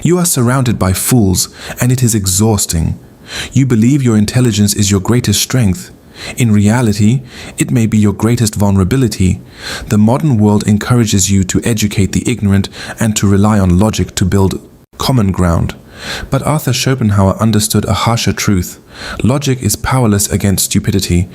You are surrounded by fools, and it is exhausting. You believe your intelligence is your greatest strength. In reality, it may be your greatest vulnerability. The modern world encourages you to educate the ignorant and to rely on logic to build common ground. But Arthur Schopenhauer understood a harsher truth. Logic is powerless against stupidity.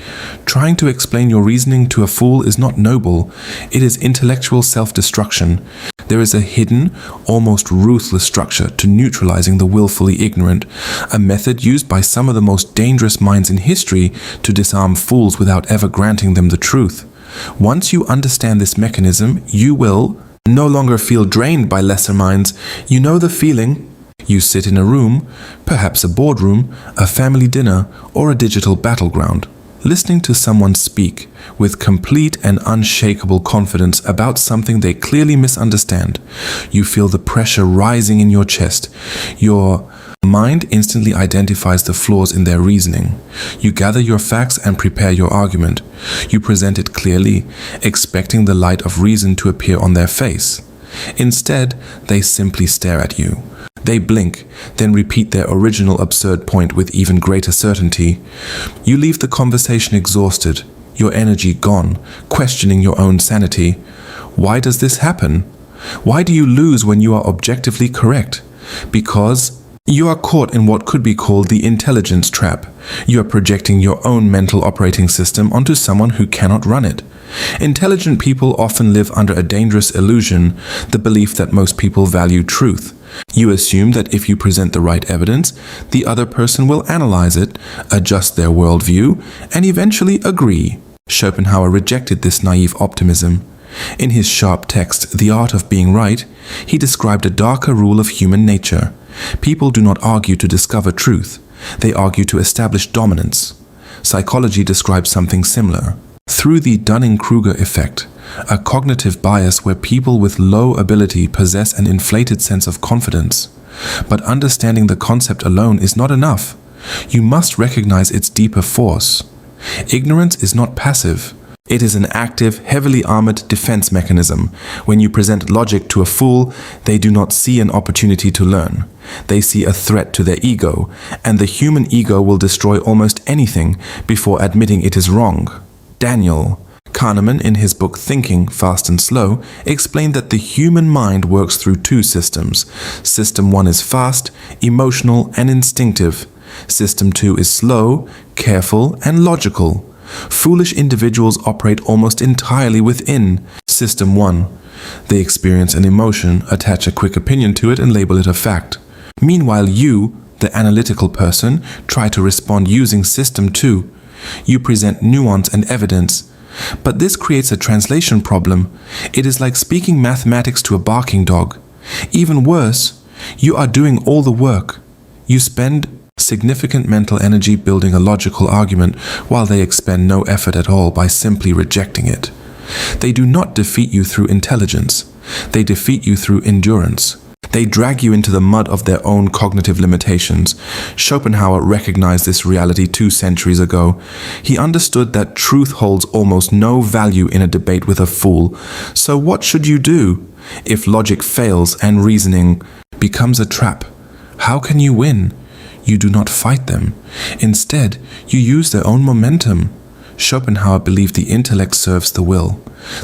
Trying to explain your reasoning to a fool is not noble. It is intellectual self-destruction. There is a hidden, almost ruthless structure to neutralizing the willfully ignorant, a method used by some of the most dangerous minds in history to disarm fools without ever granting them the truth. Once you understand this mechanism, you will no longer feel drained by lesser minds. You know the feeling. You sit in a room, perhaps a boardroom, a family dinner, or a digital battleground, listening to someone speak with complete and unshakable confidence about something they clearly misunderstand. You feel the pressure rising in your chest. Your mind instantly identifies the flaws in their reasoning. You gather your facts and prepare your argument. You present it clearly, expecting the light of reason to appear on their face. Instead, they simply stare at you. They blink, then repeat their original absurd point with even greater certainty. You leave the conversation exhausted, your energy gone, questioning your own sanity. Why does this happen? Why do you lose when you are objectively correct? Because you are caught in what could be called the intelligence trap. You are projecting your own mental operating system onto someone who cannot run it. Intelligent people often live under a dangerous illusion, the belief that most people value truth. You assume that if you present the right evidence, the other person will analyze it, adjust their worldview, and eventually agree. Schopenhauer rejected this naive optimism. In his sharp text, The Art of Being Right, he described a darker rule of human nature. People do not argue to discover truth. They argue to establish dominance. Psychology describes something similar. Through the Dunning-Kruger effect, a cognitive bias where people with low ability possess an inflated sense of confidence. But understanding the concept alone is not enough. You must recognize its deeper force. Ignorance is not passive. It is an active, heavily armored defense mechanism. When you present logic to a fool, they do not see an opportunity to learn. They see a threat to their ego, and the human ego will destroy almost anything before admitting it is wrong. Daniel Kahneman, in his book Thinking, Fast and Slow, explained that the human mind works through two systems. System 1 is fast, emotional, and instinctive. System 2 is slow, careful, and logical. Foolish individuals operate almost entirely within System 1. They experience an emotion, attach a quick opinion to it, and label it a fact. Meanwhile, you, the analytical person, try to respond using System 2. You present nuance and evidence. But this creates a translation problem. It is like speaking mathematics to a barking dog. Even worse, you are doing all the work. You spend significant mental energy building a logical argument while they expend no effort at all by simply rejecting it. They do not defeat you through intelligence. They defeat you through endurance. They drag you into the mud of their own cognitive limitations. Schopenhauer recognized this reality 2 centuries ago. He understood that truth holds almost no value in a debate with a fool. So what should you do? If logic fails and reasoning becomes a trap, how can you win? You do not fight them. Instead, you use their own momentum. Schopenhauer believed the intellect serves the will.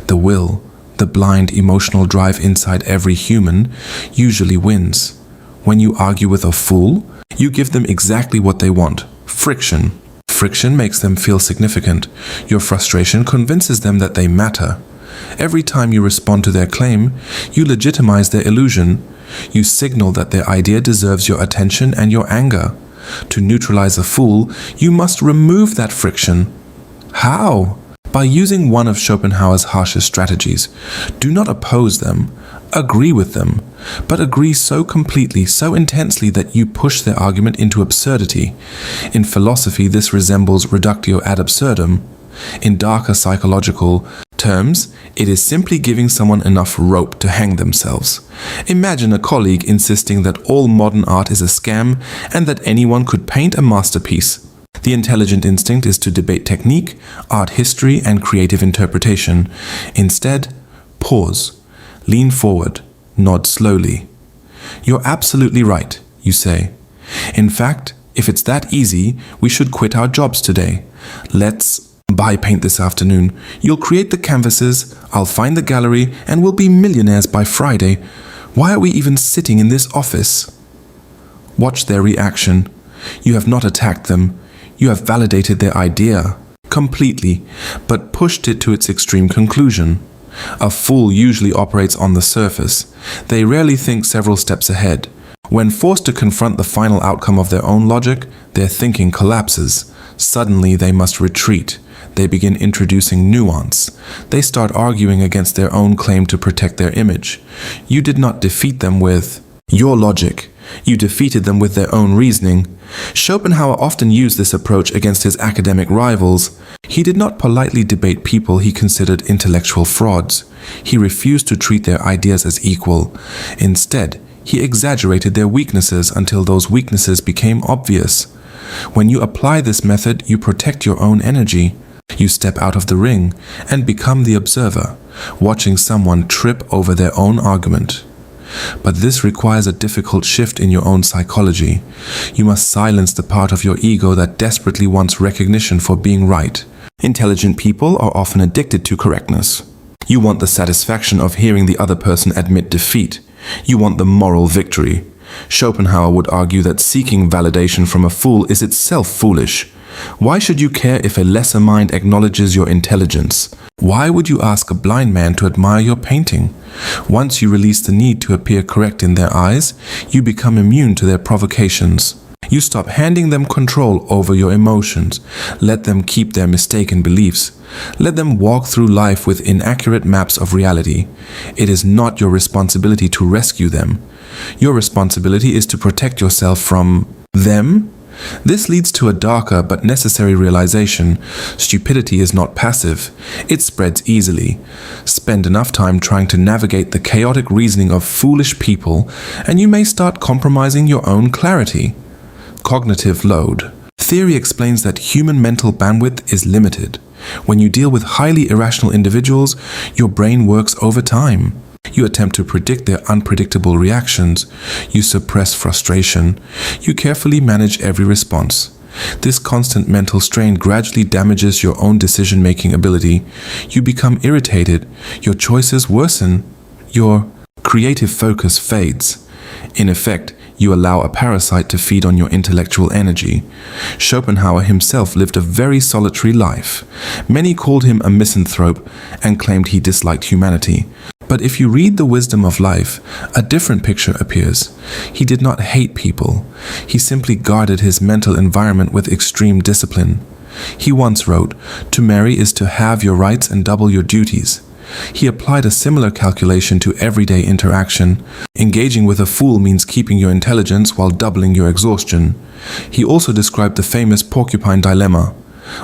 The will, the blind emotional drive inside every human, usually wins. When you argue with a fool, you give them exactly what they want: friction. Friction makes them feel significant. Your frustration convinces them that they matter. Every time you respond to their claim, you legitimize their illusion. You signal that their idea deserves your attention and your anger. To neutralize a fool, you must remove that friction. How? By using one of Schopenhauer's harshest strategies. Do not oppose them, agree with them, but agree so completely, so intensely that you push their argument into absurdity. In philosophy, this resembles reductio ad absurdum. In darker psychological terms, it is simply giving someone enough rope to hang themselves. Imagine a colleague insisting that all modern art is a scam and that anyone could paint a masterpiece. The intelligent instinct is to debate technique, art history, and creative interpretation. Instead, pause, lean forward, nod slowly. "You're absolutely right," you say. "In fact, if it's that easy, we should quit our jobs today. Let's buy paint this afternoon. You'll create the canvases, I'll find the gallery, and we'll be millionaires by Friday. Why are we even sitting in this office?" Watch their reaction. You have not attacked them. You have validated their idea completely, but pushed it to its extreme conclusion. A fool usually operates on the surface. They rarely think several steps ahead. When forced to confront the final outcome of their own logic, their thinking collapses. Suddenly they must retreat. They begin introducing nuance. They start arguing against their own claim to protect their image. You did not defeat them with your logic. You defeated them with their own reasoning. Schopenhauer often used this approach against his academic rivals. He did not politely debate people he considered intellectual frauds. He refused to treat their ideas as equal. Instead, he exaggerated their weaknesses until those weaknesses became obvious. When you apply this method, you protect your own energy. You step out of the ring and become the observer, watching someone trip over their own argument. But this requires a difficult shift in your own psychology. You must silence the part of your ego that desperately wants recognition for being right. Intelligent people are often addicted to correctness. You want the satisfaction of hearing the other person admit defeat. You want the moral victory. Schopenhauer would argue that seeking validation from a fool is itself foolish. Why should you care if a lesser mind acknowledges your intelligence? Why would you ask a blind man to admire your painting? Once you release the need to appear correct in their eyes, you become immune to their provocations. You stop handing them control over your emotions. Let them keep their mistaken beliefs. Let them walk through life with inaccurate maps of reality. It is not your responsibility to rescue them. Your responsibility is to protect yourself from them. This leads to a darker but necessary realization. Stupidity is not passive. It spreads easily. Spend enough time trying to navigate the chaotic reasoning of foolish people, and you may start compromising your own clarity. Cognitive load. Theory explains that human mental bandwidth is limited. When you deal with highly irrational individuals, your brain works overtime. You attempt to predict their unpredictable reactions. You suppress frustration. You carefully manage every response. This constant mental strain gradually damages your own decision-making ability. You become irritated. Your choices worsen. Your creative focus fades. In effect, you allow a parasite to feed on your intellectual energy. Schopenhauer himself lived a very solitary life. Many called him a misanthrope and claimed he disliked humanity. But if you read The Wisdom of Life, a different picture appears. He did not hate people. He simply guarded his mental environment with extreme discipline. He once wrote, "To marry is to have your rights and double your duties." He applied a similar calculation to everyday interaction. Engaging with a fool means keeping your intelligence while doubling your exhaustion. He also described the famous porcupine dilemma.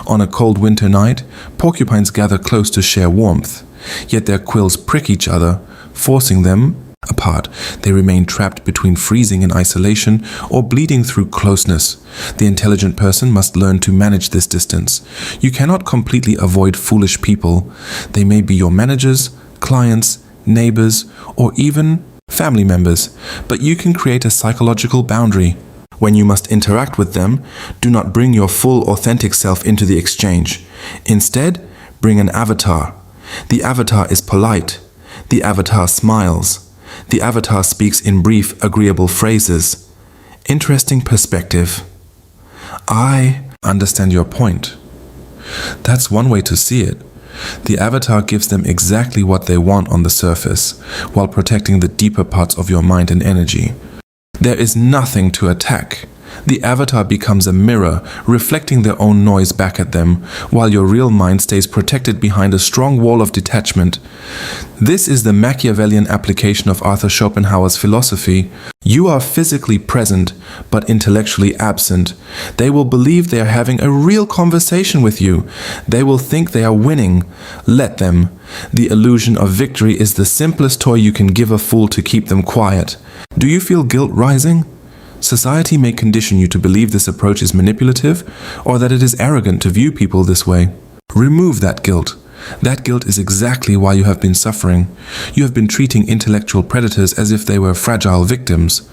On a cold winter night, porcupines gather close to share warmth. Yet their quills prick each other, forcing them apart. They remain trapped between freezing in isolation or bleeding through closeness. The intelligent person must learn to manage this distance. You cannot completely avoid foolish people. They may be your managers, clients, neighbors, or even family members, but you can create a psychological boundary. When you must interact with them, do not bring your full authentic self into the exchange. Instead, bring an avatar. The avatar is polite. The avatar smiles. The avatar speaks in brief, agreeable phrases. Interesting perspective. I understand your point. That's one way to see it. The avatar gives them exactly what they want on the surface, while protecting the deeper parts of your mind and energy. There is nothing to attack. The avatar becomes a mirror, reflecting their own noise back at them, while your real mind stays protected behind a strong wall of detachment. This is the Machiavellian application of Arthur Schopenhauer's philosophy. You are physically present, but intellectually absent. They will believe they are having a real conversation with you. They will think they are winning. Let them. The illusion of victory is the simplest toy you can give a fool to keep them quiet. Do you feel guilt rising? Society may condition you to believe this approach is manipulative, or that it is arrogant to view people this way. Remove that guilt. That guilt is exactly why you have been suffering. You have been treating intellectual predators as if they were fragile victims.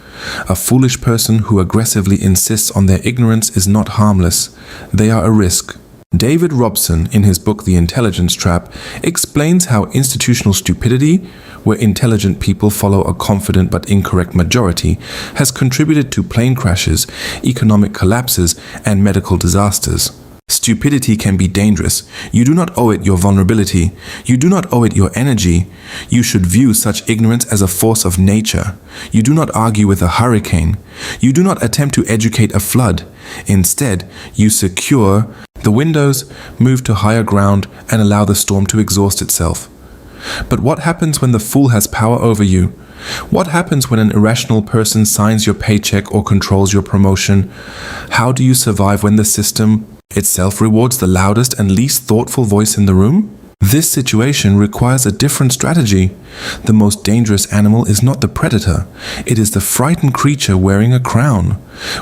A foolish person who aggressively insists on their ignorance is not harmless. They are a risk. David Robson, in his book The Intelligence Trap, explains how institutional stupidity, where intelligent people follow a confident but incorrect majority, has contributed to plane crashes, economic collapses, and medical disasters. Stupidity can be dangerous. You do not owe it your vulnerability. You do not owe it your energy. You should view such ignorance as a force of nature. You do not argue with a hurricane. You do not attempt to educate a flood. Instead, you secure the windows, move to higher ground, and allow the storm to exhaust itself. But what happens when the fool has power over you? What happens when an irrational person signs your paycheck or controls your promotion? How do you survive when the system itself rewards the loudest and least thoughtful voice in the room? This situation requires a different strategy. The most dangerous animal is not the predator. It is the frightened creature wearing a crown.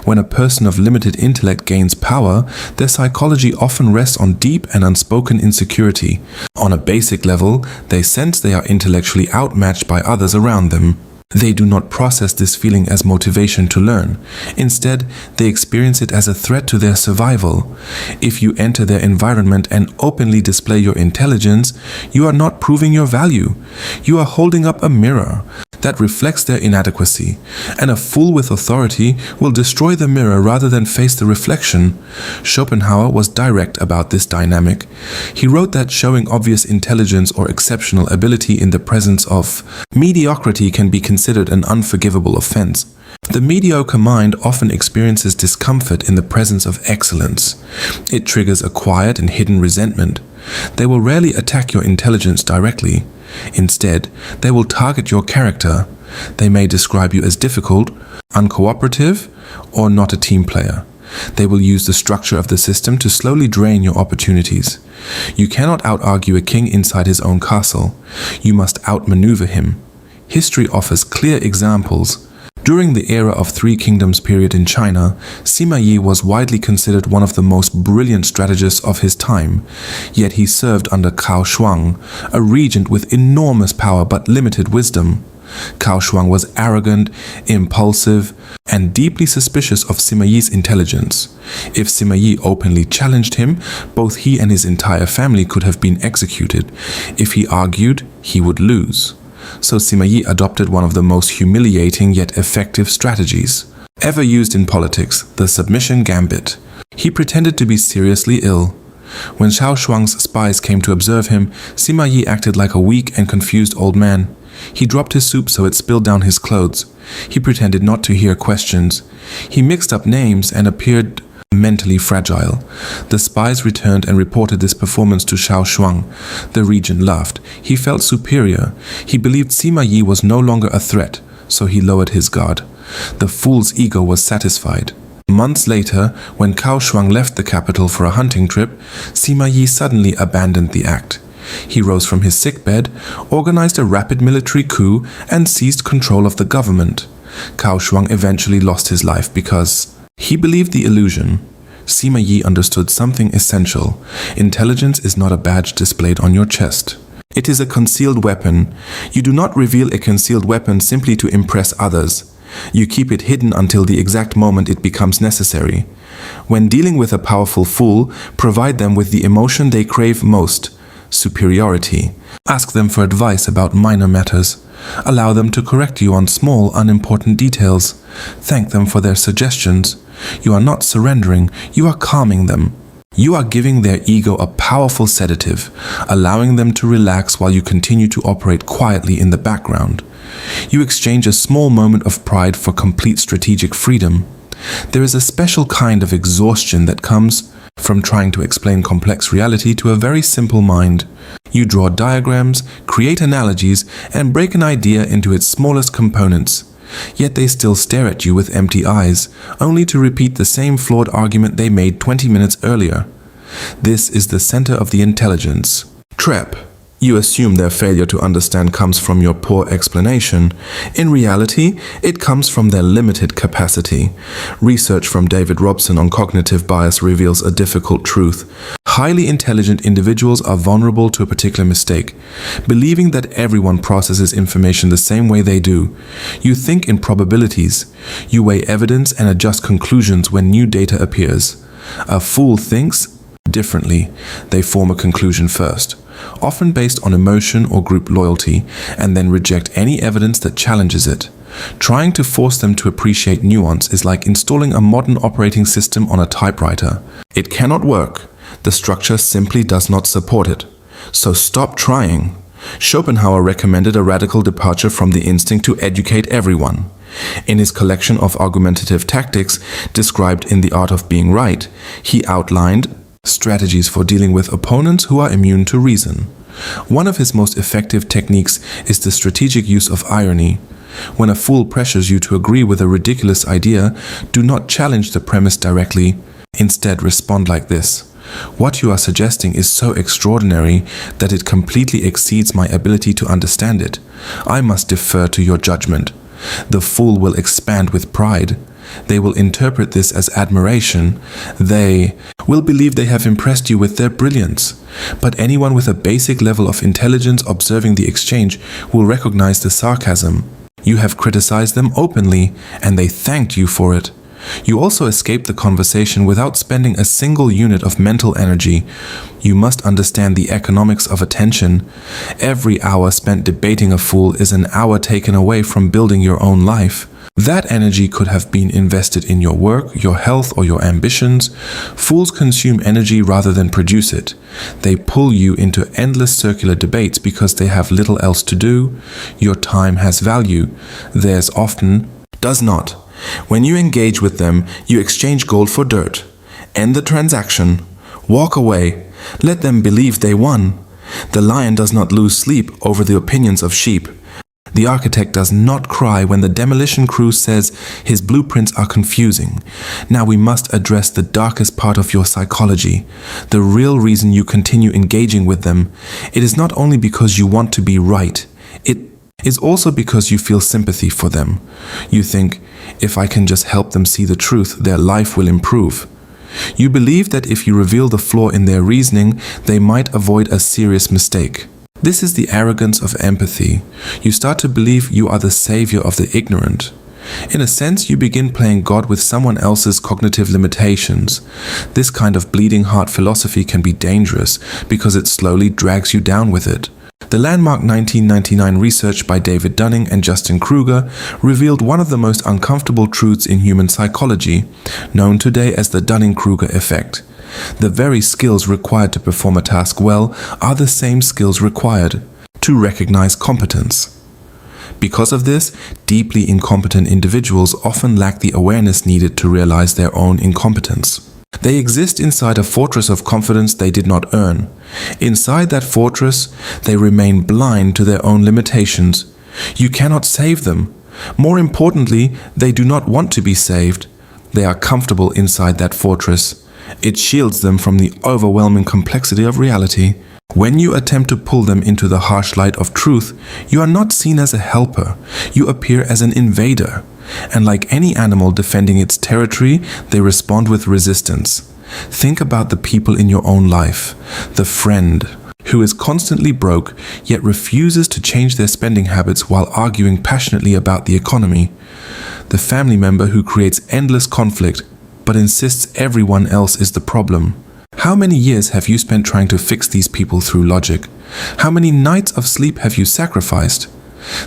When a person of limited intellect gains power, their psychology often rests on deep and unspoken insecurity. On a basic level, they sense they are intellectually outmatched by others around them. They do not process this feeling as motivation to learn. Instead, they experience it as a threat to their survival. If you enter their environment and openly display your intelligence, you are not proving your value. You are holding up a mirror that reflects their inadequacy, and a fool with authority will destroy the mirror rather than face the reflection. Schopenhauer was direct about this dynamic. He wrote that showing obvious intelligence or exceptional ability in the presence of mediocrity can be considered an unforgivable offense. The mediocre mind often experiences discomfort in the presence of excellence. It triggers a quiet and hidden resentment. They will rarely attack your intelligence directly. Instead, they will target your character. They may describe you as difficult, uncooperative, or not a team player. They will use the structure of the system to slowly drain your opportunities. You cannot out-argue a king inside his own castle. You must outmaneuver him. History offers clear examples. During the era of Three Kingdoms period in China, Sima Yi was widely considered one of the most brilliant strategists of his time, yet he served under Cao Shuang, a regent with enormous power but limited wisdom. Cao Shuang was arrogant, impulsive, and deeply suspicious of Sima Yi's intelligence. If Sima Yi openly challenged him, both he and his entire family could have been executed. If he argued, he would lose. So Sima Yi adopted one of the most humiliating yet effective strategies ever used in politics, the submission gambit. He pretended to be seriously ill. When Cao Shuang's spies came to observe him, Sima Yi acted like a weak and confused old man. He dropped his soup so it spilled down his clothes. He pretended not to hear questions. He mixed up names and appeared mentally fragile. The spies returned and reported this performance to Cao Shuang. The regent laughed. He felt superior. He believed Sima Yi was no longer a threat, so he lowered his guard. The fool's ego was satisfied. Months later, when Cao Shuang left the capital for a hunting trip, Sima Yi suddenly abandoned the act. He rose from his sickbed, organized a rapid military coup, and seized control of the government. Cao Shuang eventually lost his life because he believed the illusion. Sima Yi understood something essential. Intelligence is not a badge displayed on your chest. It is a concealed weapon. You do not reveal a concealed weapon simply to impress others. You keep it hidden until the exact moment it becomes necessary. When dealing with a powerful fool, provide them with the emotion they crave most: superiority. Ask them for advice about minor matters. Allow them to correct you on small, unimportant details. Thank them for their suggestions. You are not surrendering, you are calming them. You are giving their ego a powerful sedative, allowing them to relax while you continue to operate quietly in the background. You exchange a small moment of pride for complete strategic freedom. There is a special kind of exhaustion that comes from trying to explain complex reality to a very simple mind. You draw diagrams, create analogies, and break an idea into its smallest components. Yet they still stare at you with empty eyes, only to repeat the same flawed argument they made 20 minutes earlier. This is the center of the intelligence trap. You assume their failure to understand comes from your poor explanation. In reality, it comes from their limited capacity. Research from David Robson on cognitive bias reveals a difficult truth. Highly intelligent individuals are vulnerable to a particular mistake, believing that everyone processes information the same way they do. You think in probabilities. You weigh evidence and adjust conclusions when new data appears. A fool thinks differently. They form a conclusion first, often based on emotion or group loyalty, and then reject any evidence that challenges it. Trying to force them to appreciate nuance is like installing a modern operating system on a typewriter. It cannot work. The structure simply does not support it. So stop trying. Schopenhauer recommended a radical departure from the instinct to educate everyone. In his collection of argumentative tactics, described in The Art of Being Right, he outlined strategies for dealing with opponents who are immune to reason. One of his most effective techniques is the strategic use of irony. When a fool pressures you to agree with a ridiculous idea, do not challenge the premise directly. Instead, respond like this: "What you are suggesting is so extraordinary that it completely exceeds my ability to understand it. I must defer to your judgment." The fool will expand with pride. They will interpret this as admiration. They will believe they have impressed you with their brilliance. But anyone with a basic level of intelligence observing the exchange will recognize the sarcasm. You have criticized them openly, and they thanked you for it. You also escape the conversation without spending a single unit of mental energy. You must understand the economics of attention. Every hour spent debating a fool is an hour taken away from building your own life. That energy could have been invested in your work, your health, or your ambitions. Fools consume energy rather than produce it. They pull you into endless circular debates because they have little else to do. Your time has value. Theirs often does not. When you engage with them, you exchange gold for dirt. End the transaction. Walk away. Let them believe they won. The lion does not lose sleep over the opinions of sheep. The architect does not cry when the demolition crew says his blueprints are confusing. Now we must address the darkest part of your psychology, the real reason you continue engaging with them. It is not only because you want to be right. It is also because you feel sympathy for them. You think, if I can just help them see the truth, their life will improve. You believe that if you reveal the flaw in their reasoning, they might avoid a serious mistake. This is the arrogance of empathy. You start to believe you are the savior of the ignorant. In a sense, you begin playing God with someone else's cognitive limitations. This kind of bleeding heart philosophy can be dangerous because it slowly drags you down with it. The landmark 1999 research by David Dunning and Justin Kruger revealed one of the most uncomfortable truths in human psychology, known today as the Dunning-Kruger effect. The very skills required to perform a task well are the same skills required to recognize competence. Because of this, deeply incompetent individuals often lack the awareness needed to realize their own incompetence. They exist inside a fortress of confidence they did not earn. Inside that fortress, they remain blind to their own limitations. You cannot save them. More importantly, they do not want to be saved. They are comfortable inside that fortress. It shields them from the overwhelming complexity of reality. When you attempt to pull them into the harsh light of truth, you are not seen as a helper. You appear as an invader. And like any animal defending its territory, they respond with resistance. Think about the people in your own life. The friend who is constantly broke, yet refuses to change their spending habits while arguing passionately about the economy. The family member who creates endless conflict, but insists everyone else is the problem. How many years have you spent trying to fix these people through logic? How many nights of sleep have you sacrificed?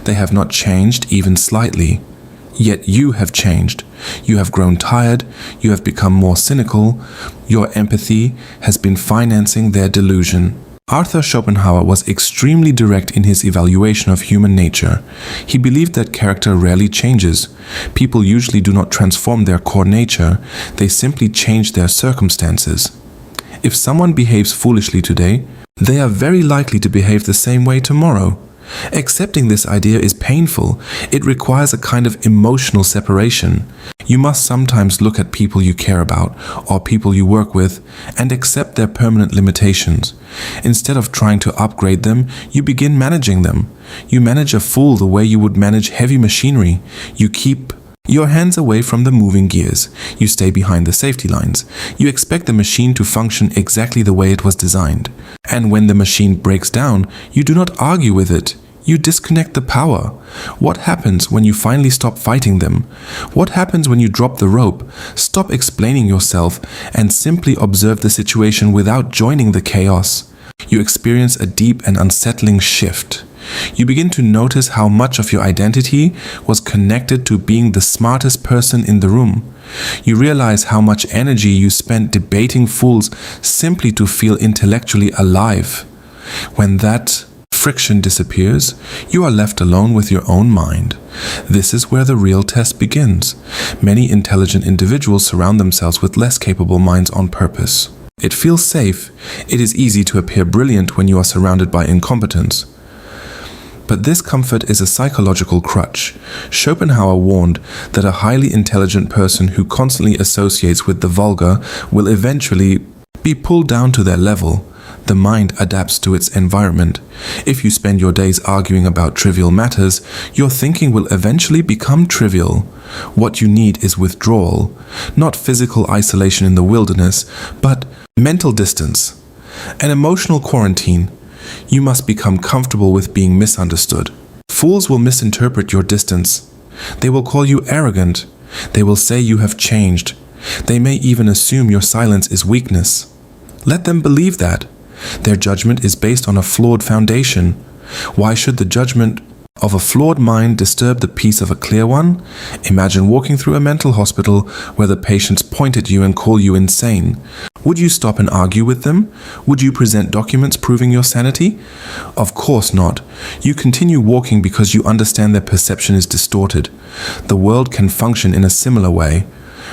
They have not changed even slightly. Yet you have changed. You have grown tired. You have become more cynical. Your empathy has been financing their delusion. Arthur Schopenhauer was extremely direct in his evaluation of human nature. He believed that character rarely changes. People usually do not transform their core nature, they simply change their circumstances. If someone behaves foolishly today, they are very likely to behave the same way tomorrow. Accepting this idea is painful. It requires a kind of emotional separation. You must sometimes look at people you care about or people you work with and accept their permanent limitations. Instead of trying to upgrade them, you begin managing them. You manage a fool the way you would manage heavy machinery. You keep Your hands away from the moving gears. You stay behind the safety lines. You expect the machine to function exactly the way it was designed. And when the machine breaks down, you do not argue with it. You disconnect the power. What happens when you finally stop fighting them? What happens when you drop the rope, stop explaining yourself, and simply observe the situation without joining the chaos? You experience a deep and unsettling shift. You begin to notice how much of your identity was connected to being the smartest person in the room. You realize how much energy you spent debating fools simply to feel intellectually alive. When that friction disappears, you are left alone with your own mind. This is where the real test begins. Many intelligent individuals surround themselves with less capable minds on purpose. It feels safe. It is easy to appear brilliant when you are surrounded by incompetence. But this comfort is a psychological crutch. Schopenhauer warned that a highly intelligent person who constantly associates with the vulgar will eventually be pulled down to their level. The mind adapts to its environment. If you spend your days arguing about trivial matters, your thinking will eventually become trivial. What you need is withdrawal, not physical isolation in the wilderness, but mental distance, an emotional quarantine. You must become comfortable with being misunderstood. Fools will misinterpret your distance. They will call you arrogant. They will say you have changed. They may even assume your silence is weakness. Let them believe that. Their judgment is based on a flawed foundation. Why should the judgment of a flawed mind disturb the peace of a clear one? Imagine walking through a mental hospital where the patients point at you and call you insane. Would you stop and argue with them? Would you present documents proving your sanity? Of course not. You continue walking because you understand their perception is distorted. The world can function in a similar way.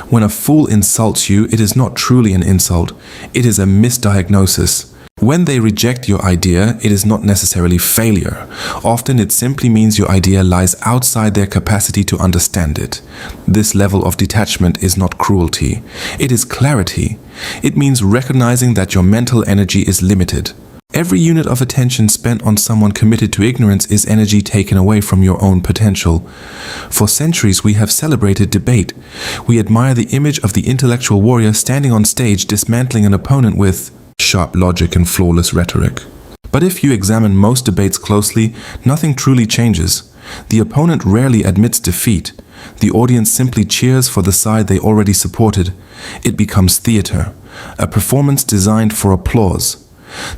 When a fool insults you, it is not truly an insult. It is a misdiagnosis. When they reject your idea, it is not necessarily failure. Often it simply means your idea lies outside their capacity to understand it. This level of detachment is not cruelty. It is clarity. It means recognizing that your mental energy is limited. Every unit of attention spent on someone committed to ignorance is energy taken away from your own potential. For centuries we have celebrated debate. We admire the image of the intellectual warrior standing on stage dismantling an opponent with sharp logic and flawless rhetoric. But if you examine most debates closely, nothing truly changes. The opponent rarely admits defeat. The audience simply cheers for the side they already supported. It becomes theater, a performance designed for applause.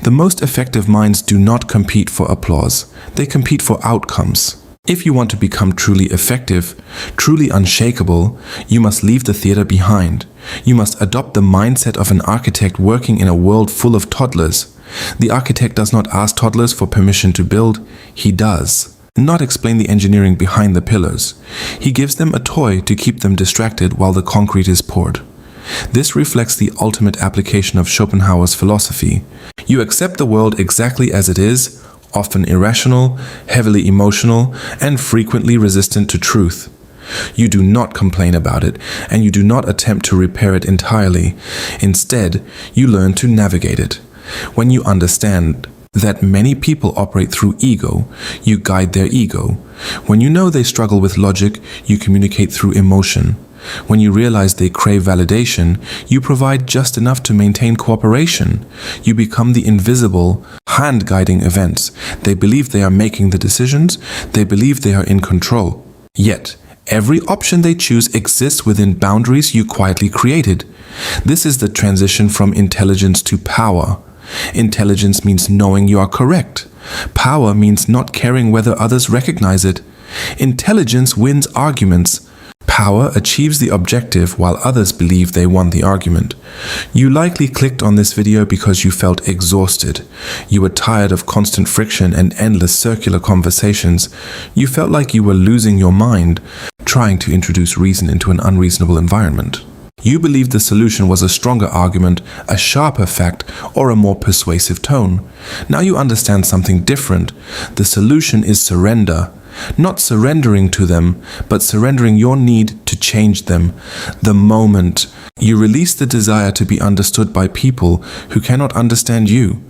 The most effective minds do not compete for applause. They compete for outcomes. If you want to become truly effective, truly unshakable, you must leave the theater behind. You must adopt the mindset of an architect working in a world full of toddlers. The architect does not ask toddlers for permission to build. He does not explain the engineering behind the pillars. He gives them a toy to keep them distracted while the concrete is poured. This reflects the ultimate application of Schopenhauer's philosophy. You accept the world exactly as it is, often irrational, heavily emotional, and frequently resistant to truth. You do not complain about it, and you do not attempt to repair it entirely. Instead, you learn to navigate it. When you understand that many people operate through ego, you guide their ego. When you know they struggle with logic, you communicate through emotion. When you realize they crave validation, you provide just enough to maintain cooperation. You become the invisible, hand-guiding events. They believe they are making the decisions. They believe they are in control. Yet, every option they choose exists within boundaries you quietly created. This is the transition from intelligence to power. Intelligence means knowing you are correct. Power means not caring whether others recognize it. Intelligence wins arguments. Power achieves the objective while others believe they won the argument. You likely clicked on this video because you felt exhausted. You were tired of constant friction and endless circular conversations. You felt like you were losing your mind, trying to introduce reason into an unreasonable environment. You believed the solution was a stronger argument, a sharper fact, or a more persuasive tone. Now you understand something different. The solution is surrender. Not surrendering to them, but surrendering your need to change them. The moment you release the desire to be understood by people who cannot understand you,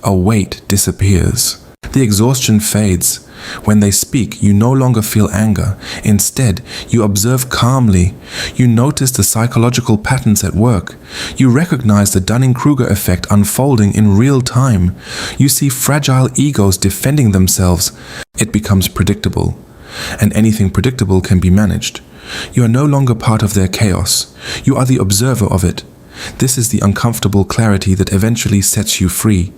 a weight disappears. The exhaustion fades. When they speak, you no longer feel anger. Instead, you observe calmly. You notice the psychological patterns at work. You recognize the Dunning-Kruger effect unfolding in real time. You see fragile egos defending themselves. It becomes predictable. And anything predictable can be managed. You are no longer part of their chaos. You are the observer of it. This is the uncomfortable clarity that eventually sets you free.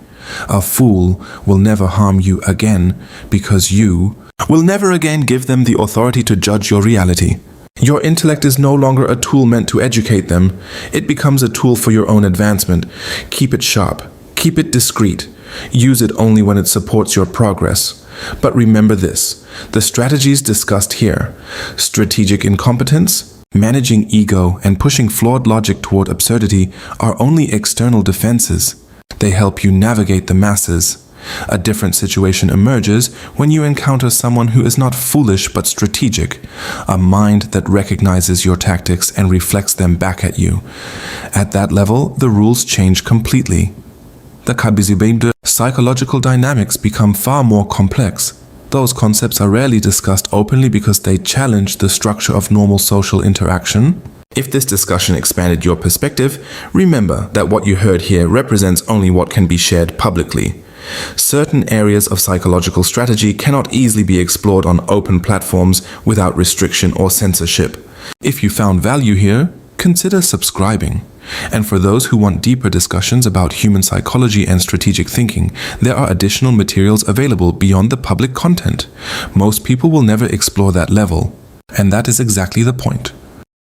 A fool will never harm you again because you will never again give them the authority to judge your reality. Your intellect is no longer a tool meant to educate them. It becomes a tool for your own advancement. Keep it sharp. Keep it discreet. Use it only when it supports your progress. But remember this, the strategies discussed here, strategic incompetence, managing ego, and pushing flawed logic toward absurdity are only external defenses. They help you navigate the masses. A different situation emerges when you encounter someone who is not foolish but strategic, a mind that recognizes your tactics and reflects them back at you. At that level, the rules change completely. The psychological dynamics become far more complex. Those concepts are rarely discussed openly because they challenge the structure of normal social interaction. If this discussion expanded your perspective, remember that what you heard here represents only what can be shared publicly. Certain areas of psychological strategy cannot easily be explored on open platforms without restriction or censorship. If you found value here, consider subscribing. And for those who want deeper discussions about human psychology and strategic thinking, there are additional materials available beyond the public content. Most people will never explore that level, and that is exactly the point.